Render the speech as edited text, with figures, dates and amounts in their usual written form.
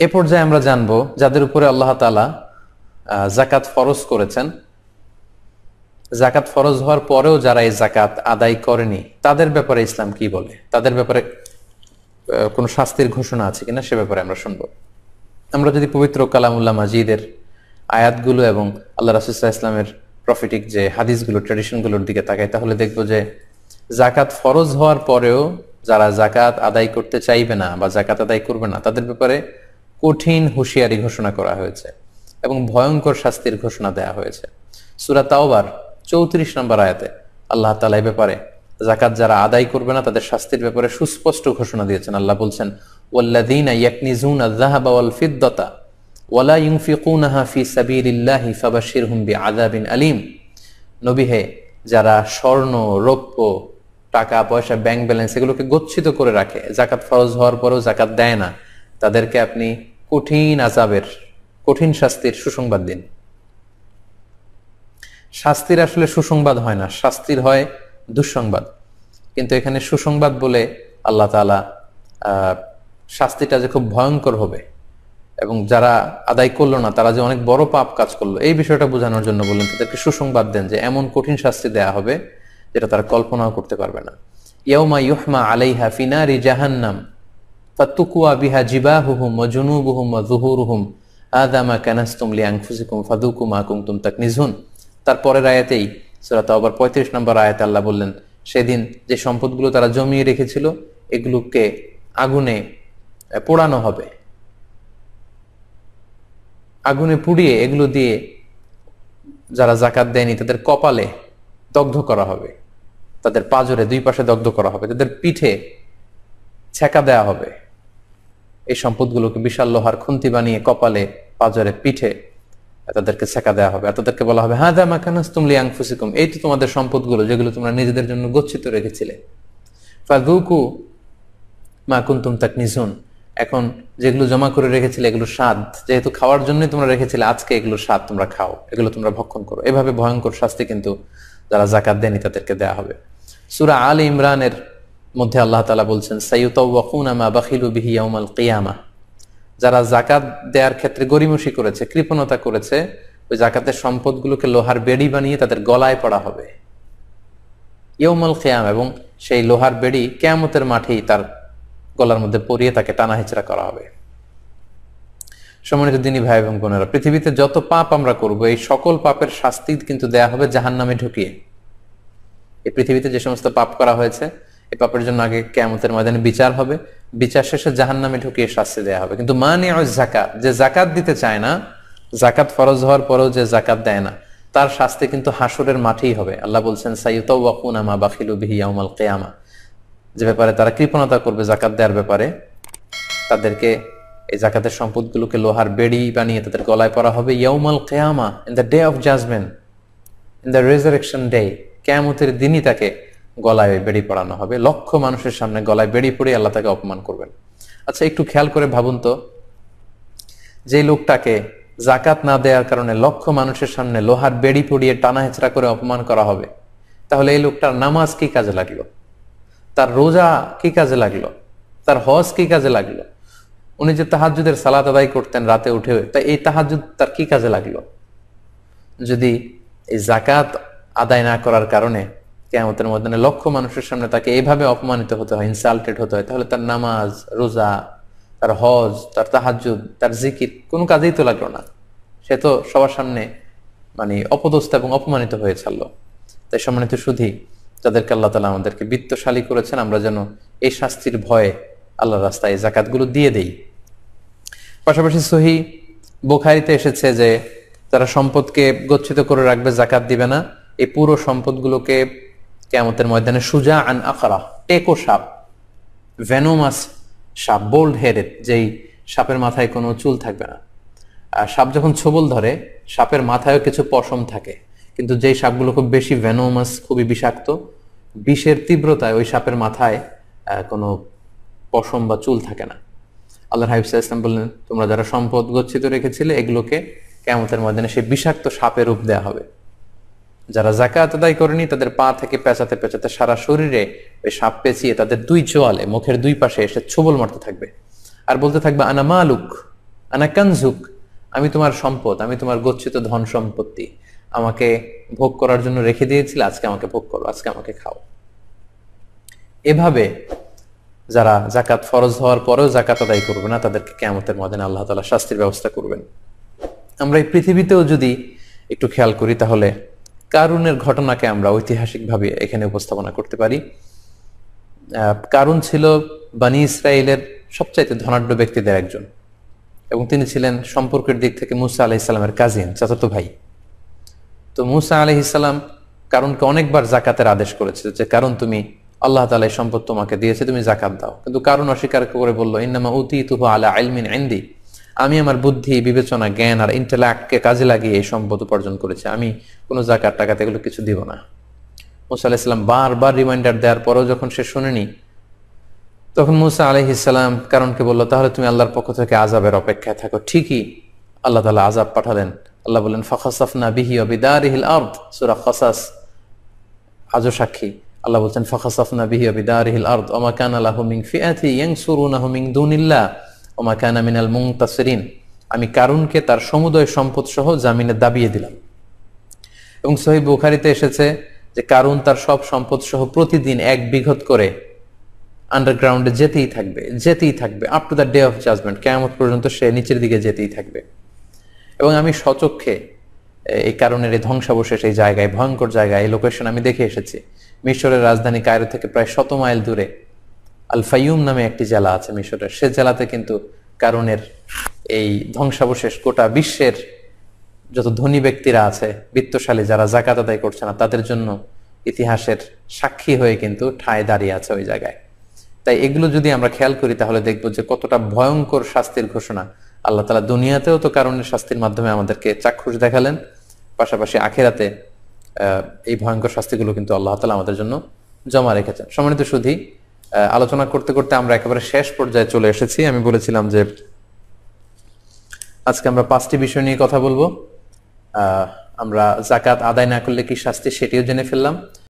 এ পর্যায়ে আমরা জানবো যাদের উপরে আল্লাহ তাআলা যাকাত ফরজ করেছেন, যাকাত ফরজ হওয়ার পরেও যারা এই যাকাত আদায় করেনি তাদের ব্যাপারে ইসলাম কি বলে, তাদের ব্যাপারে কোন শাস্তির ঘোষণা আছে কিনা সে ব্যাপারে আমরা শুনবো। আমরা যদি পবিত্র কালামুল্লাহ মাজিদের আয়াতগুলো এবং আল্লাহ রাসূল সাল্লাল্লাহু আলাইহি ওয়াসাল্লামের প্রফিটিক যে হাদিসগুলো, ট্র্যাডিশনগুলোর দিকে তাকাই, তাহলে দেখবো যে যাকাত ফরজ হওয়ার পরেও যারা যাকাত আদায় করতে চাইবে না বা যাকাত আদায় করবে না তাদের ব্যাপারে কঠিন হুঁশিয়ারি ঘোষণা করা হয়েছে এবং ভয়ঙ্কর শাস্তির ঘোষণা দেয়া হয়েছে। সূরা তাওবার 34 নম্বর আয়াতে আল্লাহ তাআলা এই ব্যাপারে যাকাত যারা আদায় করবে না তাদের শাস্তির ব্যাপারে সুস্পষ্ট ঘোষণা দিয়েছেন। আল্লাহ বলছেন, ওয়াল্লাযীনা ইয়াকনিজুনা আয-যাহাবা ওয়াল ফিদ্দাতা ওয়ালা ইউনফিকুনাহা ফি সাবিলিল্লাহি ফাবাশশিরহুম বিআযাবিন আলীম। নবী হে, যারা স্বর্ণ, রৌপ্য, টাকা পয়সা, ব্যাংক ব্যালেন্স এগুলোকে গচ্ছিত করে রাখে, যাকাত ফরজ হওয়ার পরেও যাকাত দেয় না, তাদেরকে আপনি কঠিন আযাবের, কঠিন শাস্তির সুসংবাদ দিন। শাস্তির আসলে সুসংবাদ হয় না, শাস্তির হয় দুঃসংবাদ। কিন্তু এখানে সুসংবাদ বলে আল্লাহ তাআলা শাস্তিটা যে খুব ভয়ঙ্কর হবে এবং যারা আদায় করলো না তারা যে অনেক বড় পাপ কাজ করলো এই বিষয়টা বোঝানোর জন্য বললেন তাদেরকে সুসংবাদ দেন যে এমন কঠিন শাস্তি দেয়া হবে যেটা তারা কল্পনাও করতে পারবে না। ইয়াউমা ইউহমা আলাইহা ফি নারি জাহান্নাম ফাতুকুয়া বিহা জিবাহুহুম ওয়া জুনুবুহুম ওয়া যুহুরুহুম হাযা মা কানাসতুম লিআনফুসিকুম ফাযুকু মা কুনতুম তাকনিজুন। তারপরের আয়াতেই সূরা তাওবার 35 নম্বর আয়াতে আল্লাহ বললেন, সেদিন যে সম্পদগুলো তারা জমিয়ে রেখেছিল এগুলোকে আগুনে পোড়ানো হবে, আগুনে পুড়িয়ে এগুলো দিয়ে যারা যাকাত দেয়নি তাদের কপালে দগ্ধ করা হবে, তাদের পাজরে দুই পাশে দগ্ধ করা হবে, তাদের পিঠে ছেঁকা দেয়া হবে। এই সম্পদগুলোকে বিশাল লোহার খুন্তি বানিয়ে কপালে, পাজরে, পিঠে তাদেরকে ছেঁকা দেওয়া হবে আর তাদেরকে বলা হবে, হাযা মা কানাসতুম লিআনফুসিকুম, এই তো তোমাদের সম্পদগুলো যেগুলো তোমরা নিজেদের জন্য গচ্ছিত রেখেছিলে। ফাযুকু মা কুনতুম তাকনিজুন, এখন যেগুলো জমা করে রেখেছিলে এগুলো স্বাদ, যেহেতু খাওয়ার জন্যই তোমরা রেখেছিলে, আজকে এগুলো স্বাদ তোমরা খাও, এগুলো তোমরা ভক্ষণ করো। এভাবে ভয়ঙ্কর শাস্তি কিন্তু যারা যাকাত দেয়নি তাদেরকে দেয়া হবে। সূরা আলে ইমরানের মধ্যে আল্লাহ তাআলা বলছেন, সাইয়ুতাওয়াকুনা মা বাখিলু বিহি ইয়াউমাল কিয়ামাহ, যারা যাকাত দেওয়ার ক্ষেত্রে গরিমসি করেছে, কৃপণতা করেছে, ওই যাকাতের সম্পদগুলোকে লোহার বেড়ি বানিয়ে তাদের গলায় পড়া হবে ইয়াউমাল কিয়ামা, এবং সেই লোহার বেড়ি কিয়ামতের মাঠেই তার গলার মধ্যে পরিয়ে তাকে টানা হেঁচড়া করা হবে। সম্মানিত দিনী ভাই এবং বোনেরা, পৃথিবীতে যত পাপ আমরা করব এই সকল পাপের শাস্তি কিন্তু দেয়া হবে জাহান্নামে ঢুকিয়ে। এই পৃথিবীতে যে সমস্ত পাপ করা হয়েছে এই পাপের জন্য আগে কিয়ামতের ময়দানে বিচার হবে, বিচার শেষে জাহান্নামে ঢুকিয়ে শাস্তি দেয়া হবে। কিন্তু মানিউজ যাকাত, যে যাকাত দিতে চায় না, যাকাত ফরজ হওয়ার পরেও যে যাকাত দেয় না, তার শাস্তি কিন্তু হাসরের মাঠেই হবে। আল্লাহ বলছেন, সাইয়ুতাওয়াকুনা মা বাখিলু বিহি ইয়াউমাল কিয়ামা, যে ব্যাপারে তারা কৃপণতা করবে যাকাত দেওয়ার ব্যাপারে, তাদেরকে এই যাকাতের সম্পদগুলোকে লোহার বেড়ি বানিয়ে তাদের গলায় পরা হবে ইয়াউমাল কিয়ামা, in the day of judgement, in the resurrection day, কিয়ামতের দিনই তাকে গলায় বেড়ি পড়ানো হবে। লক্ষ মানুষের সামনে গলায় বেড়ি পড়িয়ে আল্লাহ তাকে অপমান করবেন। আচ্ছা, একটু খেয়াল করে ভাবুন তো, যে লোকটাকে যাকাত না দেওয়ার কারণে লক্ষ মানুষের সামনে লোহার বেড়ি পড়িয়ে টানা হেঁচড়া করে অপমান করা হবে, তাহলে এই লোকটার নামাজ কি কাজে লাগলো, তার রোজা কি কাজে লাগলো, তার হজ কি কাজে লাগলো? উনি যে তাহাজ্জুদের সালাত আদায় করতেন রাতে উঠে, তাই এই তাহাজ্জুদ তার কি কাজে লাগলো? যদি এই যাকাত আদায় না করার কারণে কিয়ামতের ময়দানে লক্ষ মানুষের সামনে তাকে এইভাবে অপমানিত হতে হয়, ইনসাল্টেড হতে হয়, তাহলে তার নামাজ, রোজা, তার হজ, তার তাহাজ্জুদ, তার জিকির কোনো কাজেই তো লাগলো না। সে তো সবার সামনে মানে অপদস্থ এবং অপমানিত হয়ে ছাড়লো। তাই সম্মানিত শুধু যাদেরকে আল্লাহ তাআলা আমাদেরকে বিত্তশালী করেছেন, আমরা যেন এই শাস্তির ভয়ে আল্লাহর রাস্তায় যাকাতগুলো দিয়ে দেই। পাশাপাশি সহিহ বুখারীতে এসেছে যে যারা সম্পদকে গচ্ছিত করে রাখবে, যাকাত দিবে না, এই পুরো সম্পদগুলোকে কিয়ামতের ময়দানে সুজা আন আখরা, টেকো সাপ, ভেনোমাস সাপ, বোল্ড হেডেড, যেই সাপের মাথায় কোনো চুল থাকবে না। আর সাপ যখন ছোবল ধরে, সাপের মাথায়ও কিছু পশম থাকে, কিন্তু যেই সাপগুলো খুব বেশি ভেনোমাস, খুবই বিষাক্ত, বিষের তীব্রতায় ওই সাপের মাথায় কোনো পশম বা চুল থাকে না। আল্লাহর হাবিব সাল্লাল্লাহু আলাইহি ওয়াসাল্লাম বললেন, তোমরা যারা সম্পদ গচ্ছিত রেখেছিলে এগুলোকে কিয়ামতের ময়দানে সেই বিষাক্ত সাপের রূপ দেয়া হবে। যারা যাকাত আদায় করেনি তাদের পা থেকে পেঁচাতে পেঁচাতে সারা শরীরে ওই সাপ পেঁচিয়ে তাদের দুই চোয়ালে, মুখের দুই পাশে এসে ছোবল মারতে থাকবে আর বলতে থাকবে, আনা মালুক, আনা কানজুক, আমি তোমার সম্পদ, আমি তোমার গচ্ছিত ধন সম্পত্তি, আমাকে ভোগ করার জন্য রেখে দিয়েছিলে, আজকে আমাকে ভোগ করো, আজকে আমাকে খাও। এভাবে যারা জাকাত ফরজ হওয়ার পরেও জাকাত আদায় করবে না, তাদেরকে কিয়ামতের ময়দানে আল্লাহ তাআলা শাস্তির ব্যবস্থা করবেন। আমরা এই পৃথিবীতেও যদি একটু খেয়াল করি, তাহলে কারুনের ঘটনাকে আমরা ঐতিহাসিকভাবে এখানে উপস্থাপনা করতে পারি। কারুন ছিল বানি ইসরায়েলের সবচাইতে ধনাঢ্য ব্যক্তিদের একজন, এবং তিনি ছিলেন সম্পর্কের দিক থেকে মুসা আলাইহিস সালামের কাজিন, চাচাতো ভাই। তো মুসা আলাইহিস সালাম কারুনকে অনেকবার জাকাতের আদেশ করেছে, যে কারণ তুমি, আল্লাহ তাআলা এই সম্পদ তোমাকে দিয়েছে, তুমি জাকাত দাও। কিন্তু কারুন অস্বীকার করে বলল, ইন্নামা উতীতুহু আলা ইলমিন ইনদি, আমি আমার বুদ্ধি, বিবেচনা, জ্ঞান আর ইন্টেলেক্টকে কাজে লাগিয়ে এই সম্পদ উপার্জন করেছি, আমি কোনো জাকাত টাকাত এগুলো কিছু দিব না। মুসা আলাইহিস সালাম বারবার রিমাইন্ডার দেওয়ার পরেও যখন সে শুনেনি, তখন মুসা আলাইহিস সালাম কারণকে বলল, তাহলে তুমি আল্লাহর পক্ষ থেকে আযাবের অপেক্ষায় থাকো। ঠিকই আল্লাহ তাআলা আযাব পাঠালেন। আল্লাহ বললেন, ফাখাসাফনা বিহি ওয়া বিদারিহিল আরদ, সূরা কাসাস আজও সাক্ষী। আল্লাহ বলছেন, ফাখাসাফনা বিহি ওয়া বিদারিহিল আরদ ওয়া মা কানা লাহু মিন ফিআতি ইয়ানসুরুনাহু মিন দুনিল্লাহ ওয়া মা কানা মিনাল মুনতাসিরিন। আমি কারুনকে তার সমুদয় সম্পদ সহ জামিনে দাবিয়ে দিলাম। এবং সহিহ বুখারীতে এসেছে যে কারুন তার সব সম্পদ সহ প্রতিদিন 1 বিঘত করে আন্ডারগ্রাউন্ডে যেতেই থাকবে up to the day of judgment, কিয়ামত পর্যন্ত সে নিচের দিকে যেতেই থাকবে। এবং আমি স্বচক্ষে এই কারণের এই ধ্বংসাবশেষ, এই জায়গায়, ভয়ঙ্কর জায়গায়, এই লোকেশন আমি দেখে এসেছি। মিশরের রাজধানী কায়রো থেকে প্রায় 100 মাইল দূরে আল ফাইয়ুম নামে একটি জেলা আছে মিশরের, সে জেলাতে কিন্তু কারণের এই ধ্বংসাবশেষ গোটা বিশ্বের যত ধনী ব্যক্তিরা আছে, বিত্তশালী যারা জাকাত আদায় করছে না, তাদের জন্য ইতিহাসের সাক্ষী হয়ে কিন্তু ঠায় দাঁড়িয়ে আছে ওই জায়গায়। তাই এগুলো যদি আমরা খেয়াল করি, তাহলে দেখবো যে কতটা ভয়ঙ্কর শাস্তির ঘোষণা আল্লাহ তাআলা দুনিয়াতেও তো কারণের শাস্তির মাধ্যমে আমাদেরকে চাক্ষুষ দেখালেন, পাশাপাশি আখিরাতে এই ভয়ঙ্কর শাস্তিগুলো কিন্তু আল্লাহ তাআলা আমাদের জন্য জমা রেখেছেন। সম্মানিত সুধী, আলোচনা করতে করতে আমরা একেবারে শেষ পর্যায়ে চলে এসেছি। আমি বলেছিলাম যে আজকে আমরা 5টি বিষয় নিয়ে কথা বলবো। আমরা জাকাত আদায় না করলে কি শাস্তি, সেটিও জেনে ফেললাম।